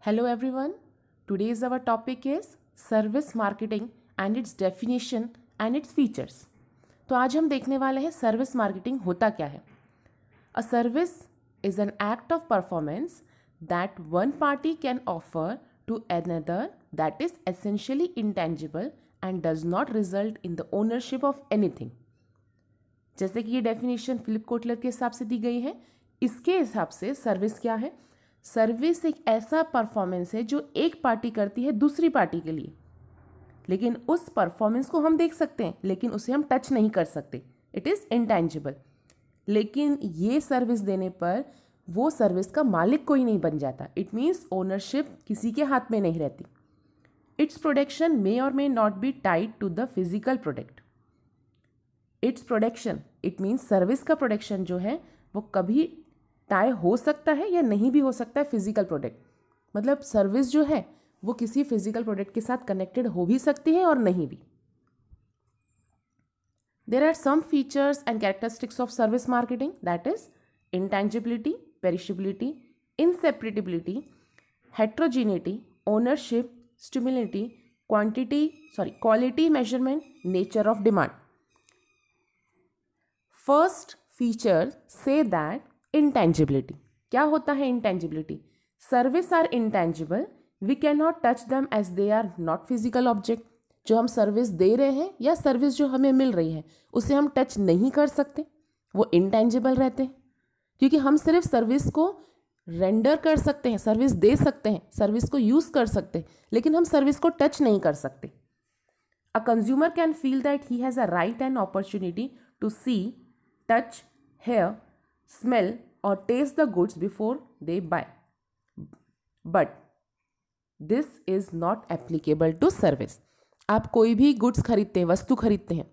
Hello everyone. Today's our topic is service marketing and its definition and its features. तो आज हम देखने वाले हैं सर्विस मार्केटिंग होता क्या है. A service is an act of performance that one party can offer to another that is essentially intangible and does not result in the ownership of anything. जैसे कि ये डेफिनेशन फिलिप कोटलर के हिसाब से दी गई है, इसके हिसाब से सर्विस क्या है. सर्विस एक ऐसा परफॉर्मेंस है जो एक पार्टी करती है दूसरी पार्टी के लिए, लेकिन उस परफॉर्मेंस को हम देख सकते हैं लेकिन उसे हम टच नहीं कर सकते. It is intangible. लेकिन ये सर्विस देने पर वो सर्विस का मालिक कोई नहीं बन जाता. इट मीन्स ओनरशिप किसी के हाथ में नहीं रहती. इट्स प्रोडक्शन मे और may not be tied to the physical product. It's production it means service का प्रोडक्शन जो है वो कभी टाई हो सकता है या नहीं भी हो सकता है फिजिकल प्रोडक्ट. मतलब सर्विस जो है वो किसी फिजिकल प्रोडक्ट के साथ कनेक्टेड हो भी सकती है और नहीं भी. There are some features and characteristics of service marketing, that is intangibility, perishability, inseparability, heterogeneity, ownership, simultaneity, quality measurement, nature of demand. First feature से दैट इंटेंजिबिलिटी. क्या होता है intangibility? Service are intangible, we can not touch them as they are not physical object. जो हम service दे रहे हैं या service जो हमें मिल रही है उसे हम टच नहीं कर सकते, वो इंटेंजिबल रहते हैं. क्योंकि हम सिर्फ सर्विस को रेंडर कर सकते हैं, सर्विस दे सकते हैं, सर्विस को यूज़ कर सकते हैं, लेकिन हम सर्विस को टच नहीं कर सकते. A consumer can feel that he has a right and opportunity to see, touch, hear, smell or taste the goods before they buy. But this is not applicable to service. आप कोई भी goods खरीदते हैं, वस्तु खरीदते हैं,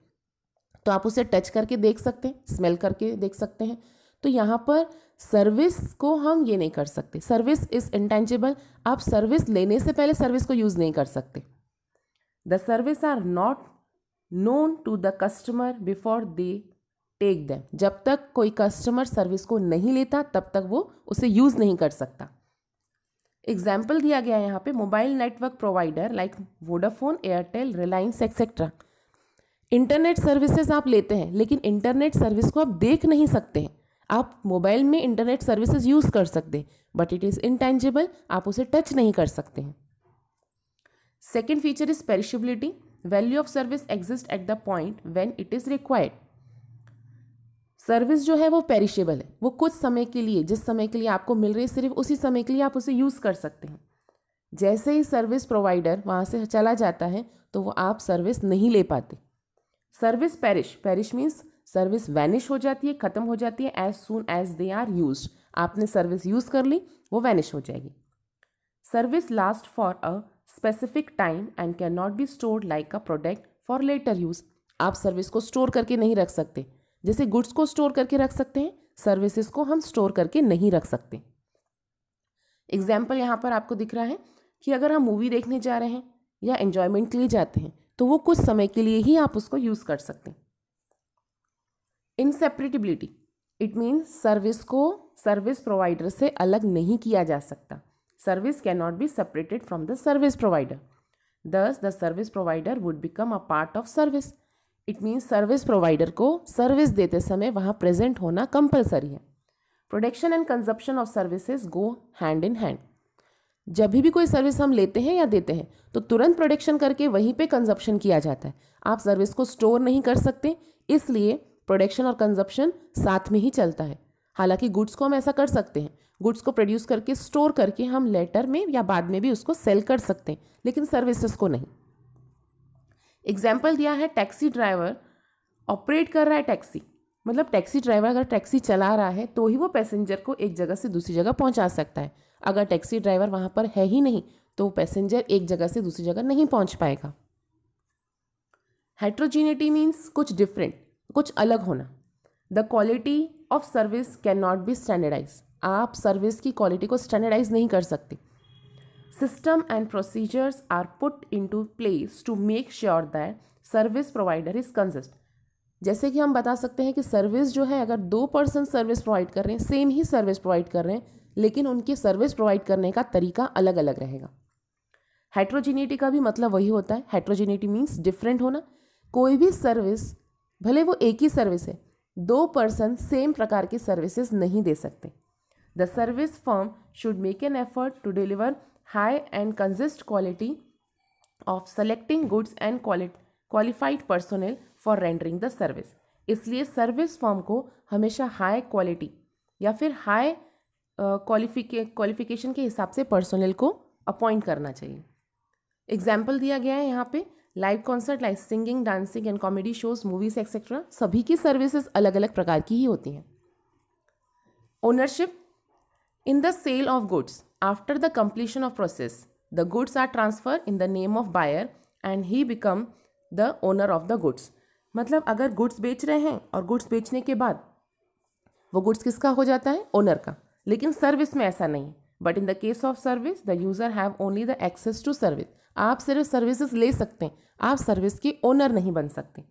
तो आप उसे टच करके देख सकते हैं, स्मेल करके देख सकते हैं. तो यहाँ पर सर्विस को हम ये नहीं कर सकते. Service is intangible. आप सर्विस लेने से पहले सर्विस को यूज़ नहीं कर सकते. The service are not known to the customer before they take them. जब तक कोई कस्टमर सर्विस को नहीं लेता तब तक वो उसे यूज़ नहीं कर सकता. एग्जाम्पल दिया गया है यहाँ पे mobile network provider like Vodafone, Airtel, Reliance etcetera. Internet services आप लेते हैं लेकिन इंटरनेट सर्विस को आप देख नहीं सकते हैं. आप मोबाइल में इंटरनेट सर्विसेज यूज़ कर सकते हैं बट इट इज़ इंटेंजिबल, आप उसे टच नहीं कर सकते हैं. Second feature is perishability. Value of service exist at the point when it is required. Service जो है वो पेरिशेबल है. वो कुछ समय के लिए, जिस समय के लिए आपको मिल रही है सिर्फ उसी समय के लिए आप उसे यूज़ कर सकते हैं. जैसे ही सर्विस प्रोवाइडर वहाँ से चला जाता है तो वो आप सर्विस नहीं ले पाते. Service perish means service vanish हो जाती है, ख़त्म हो जाती है as soon as they are used. आपने सर्विस यूज़ कर ली, वो वैनिश हो जाएगी. Service last for a specific time and can not be stored like a product for later use. आप सर्विस को स्टोर करके नहीं रख सकते. जैसे गुड्स को स्टोर करके रख सकते हैं, सर्विसेज को हम स्टोर करके नहीं रख सकते. एग्जाम्पल यहाँ पर आपको दिख रहा है कि अगर हम मूवी देखने जा रहे हैं या एंजॉयमेंट के लिए जाते हैं तो वो कुछ समय के लिए ही आप उसको यूज़ कर सकते हैं. इनसेपरेटिबिलिटी इट मीन्स सर्विस को सर्विस प्रोवाइडर से अलग नहीं किया जा सकता. Service can not be separated from the service provider. Thus the service provider would become a part of service. It means service provider को सर्विस देते समय वहाँ प्रेजेंट होना कंपलसरी है. Production and consumption of services go hand in hand. जब भी कोई service हम लेते हैं या देते हैं तो तुरंत प्रोडक्शन करके वहीं पे कंजप्शन किया जाता है. आप सर्विस को स्टोर नहीं कर सकते, इसलिए प्रोडक्शन और कंजप्शन साथ में ही चलता है. हालांकि गुड्स को हम ऐसा कर सकते हैं, गुड्स को प्रोड्यूस करके स्टोर करके हम लेटर में या बाद में भी उसको सेल कर सकते हैं, लेकिन सर्विसेज को नहीं. एग्जाम्पल दिया है टैक्सी ड्राइवर ऑपरेट कर रहा है टैक्सी. मतलब टैक्सी ड्राइवर अगर टैक्सी चला रहा है तो ही वो पैसेंजर को एक जगह से दूसरी जगह पहुंचा सकता है. अगर टैक्सी ड्राइवर वहाँ पर है ही नहीं तो पैसेंजर एक जगह से दूसरी जगह नहीं पहुंच पाएगा. हेट्रोजीनिटी मीन्स कुछ डिफरेंट, कुछ अलग होना. The quality of service can not be standardize. आप सर्विस की क्वालिटी को स्टैंडर्डाइज नहीं कर सकते. System and procedures are put into place to make sure that service provider is consistent. जैसे कि हम बता सकते हैं कि सर्विस जो है अगर 2 पर्सन सर्विस प्रोवाइड कर रहे हैं, सेम ही सर्विस प्रोवाइड कर रहे हैं, लेकिन उनके सर्विस प्रोवाइड करने का तरीका अलग अलग रहेगा। हेट्रोजिनिटी का भी मतलब वही होता है। हेट्रोजिनिटी मीन्स डिफरेंट होना। कोई भी सर्विस, भले वो एक ही सर्विस है, दो पर्सन सेम प्रकार की सर्विसेज नहीं दे सकते। The service firm should make an effort to deliver high and consist quality of selecting goods and qualified personnel for rendering the service. इसलिए सर्विस फर्म को हमेशा हाई क्वालिटी या फिर हाई क्वालिफिकेशन के हिसाब से पर्सोनेल को अपॉइंट करना चाहिए। एग्जाम्पल दिया गया है यहाँ पे, live concert like singing, dancing and comedy shows, movies etcetera, सभी की सर्विसेज अलग अलग प्रकार की ही होती हैं। Ownership in the sale of goods after the completion of process the goods are transfer in the name of buyer and he become the owner of the goods. मतलब अगर गुड्स बेच रहे हैं और गुड्स बेचने के बाद वो गुड्स किसका हो जाता है? ओनर का। लेकिन सर्विस में ऐसा नहीं। But in the case of service the user have only the access to service. आप सिर्फ सर्विसेज ले सकते हैं, आप सर्विस के ओनर नहीं बन सकते।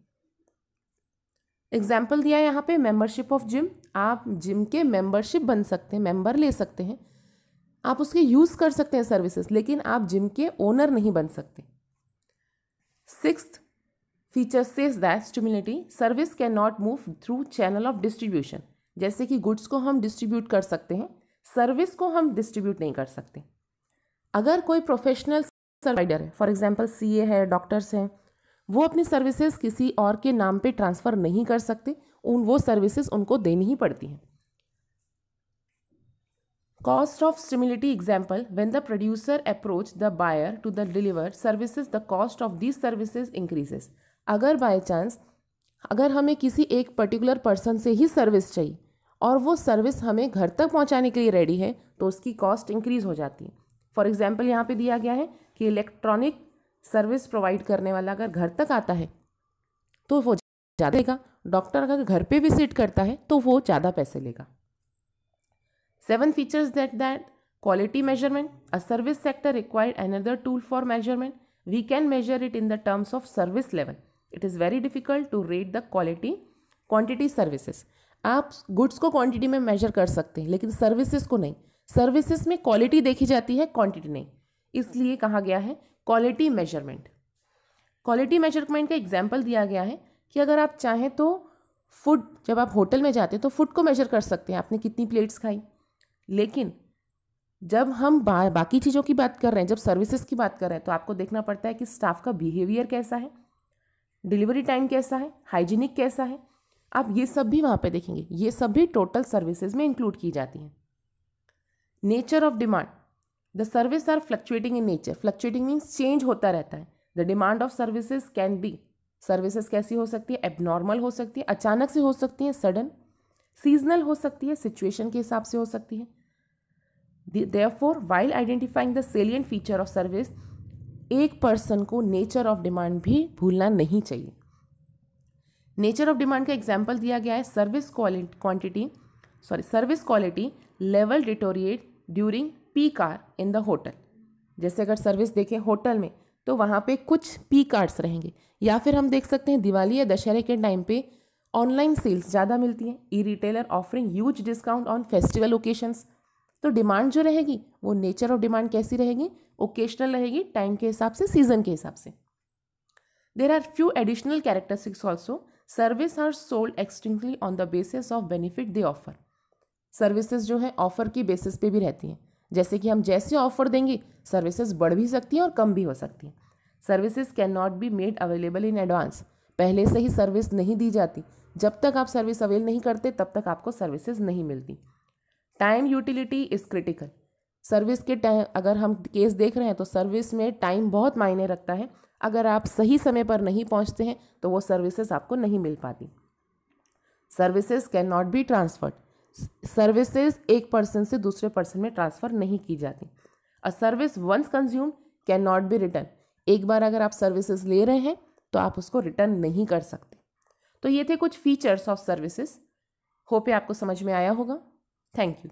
एग्जाम्पल दिया है यहाँ पे, मेंबरशिप ऑफ जिम। आप जिम के मेंबरशिप बन सकते हैं, मेंबर ले सकते हैं, आप उसके यूज कर सकते हैं सर्विसेज, लेकिन आप जिम के ओनर नहीं बन सकते। Sixth feature says that simultaneity service can not move through channel of distribution. जैसे कि गुड्स को हम डिस्ट्रीब्यूट कर सकते हैं, सर्विस को हम डिस्ट्रीब्यूट नहीं कर सकते। अगर कोई प्रोफेशनल प्रोवाइडर है, फॉर एग्जांपल सीए है, डॉक्टर्स हैं, वो अपनी सर्विसेज किसी और के नाम पे ट्रांसफ़र नहीं कर सकते, वो सर्विसेज उनको देनी ही पड़ती हैं। Cost of simultaneity example, when the producer approach the buyer to the deliver services the cost of these services increases. अगर बाय चांस अगर हमें किसी एक पर्टिकुलर पर्सन से ही सर्विस चाहिए और वो सर्विस हमें घर तक पहुंचाने के लिए रेडी है, तो उसकी कॉस्ट इंक्रीज हो जाती है। फॉर एग्जाम्पल यहाँ पे दिया गया है कि इलेक्ट्रॉनिक सर्विस प्रोवाइड करने वाला अगर घर तक आता है तो वो ज़्यादा लेगा, डॉक्टर अगर घर पे विजिट करता है तो वो ज़्यादा पैसे लेगा। 7 features that quality measurement. A service sector required another tool for measurement. We can measure it in the terms of service level. It is very difficult to rate the quantity services. आप goods को quantity में major कर सकते हैं, लेकिन services को नहीं। Services में क्वालिटी देखी जाती है, क्वांटिटी नहीं। इसलिए कहा गया है क्वालिटी मेजरमेंट। क्वालिटी मेजरमेंट का एग्जाम्पल दिया गया है कि अगर आप चाहें तो फूड, जब आप होटल में जाते हैं तो फूड को मेजर कर सकते हैं, आपने कितनी प्लेट्स खाई। लेकिन जब हम बाकी चीज़ों की बात कर रहे हैं, जब सर्विसेज की बात कर रहे हैं, तो आपको देखना पड़ता है कि स्टाफ का बिहेवियर कैसा है, डिलीवरी टाइम कैसा है, हाइजीनिक कैसा है। आप ये सब भी वहाँ पे देखेंगे, ये सब भी टोटल सर्विसेज में इंक्लूड की जाती हैं। Nature of demand, the service are fluctuating in nature. Fluctuating means change होता रहता है। The demand of services can be, services कैसी हो सकती है? एबनॉर्मल हो सकती है, अचानक से हो सकती है, सडन, सीजनल हो सकती है, सिचुएशन के हिसाब से हो सकती है। Therefore, while identifying the salient feature of service, एक पर्सन को नेचर ऑफ डिमांड भी भूलना नहीं चाहिए। नेचर ऑफ डिमांड का एग्जाम्पल दिया गया है, service quality level deteriorate during peak hour in the hotel. जैसे अगर सर्विस देखें होटल में, तो वहाँ पे कुछ पीक आवर्स रहेंगे, या फिर हम देख सकते हैं दिवाली या दशहरे के टाइम पे ऑनलाइन सेल्स ज़्यादा मिलती हैं, e retailer offering huge discount on festival occasions. तो डिमांड जो रहेगी वो नेचर ऑफ डिमांड कैसी रहेगी? ओकेशनल रहेगी, टाइम के हिसाब से, सीजन के हिसाब से। There are few additional characteristics also. Service are sold distinctly on the basis of benefit they offer. Services जो है ऑफर की बेसिस पे भी रहती हैं। जैसे कि हम जैसे ऑफर देंगे, सर्विसेज बढ़ भी सकती हैं और कम भी हो सकती हैं। Services can not be made available in advance. पहले से ही सर्विस नहीं दी जाती। जब तक आप सर्विस अवेल नहीं करते तब तक आपको सर्विसेज नहीं मिलती। Time utility is critical. Service के टाइम, अगर हम केस देख रहे हैं तो सर्विस में टाइम बहुत मायने रखता है। अगर आप सही समय पर नहीं पहुंचते हैं तो वो सर्विसेज आपको नहीं मिल पाती। Services can not be transferred. Services एक पर्सन से दूसरे पर्सन में ट्रांसफ़र नहीं की जाती। A service once consume can not be return. एक बार अगर आप सर्विसेज ले रहे हैं तो आप उसको रिटर्न नहीं कर सकते। तो ये थे कुछ फीचर्स ऑफ सर्विसेज। होप आपको समझ में आया होगा। Thank you.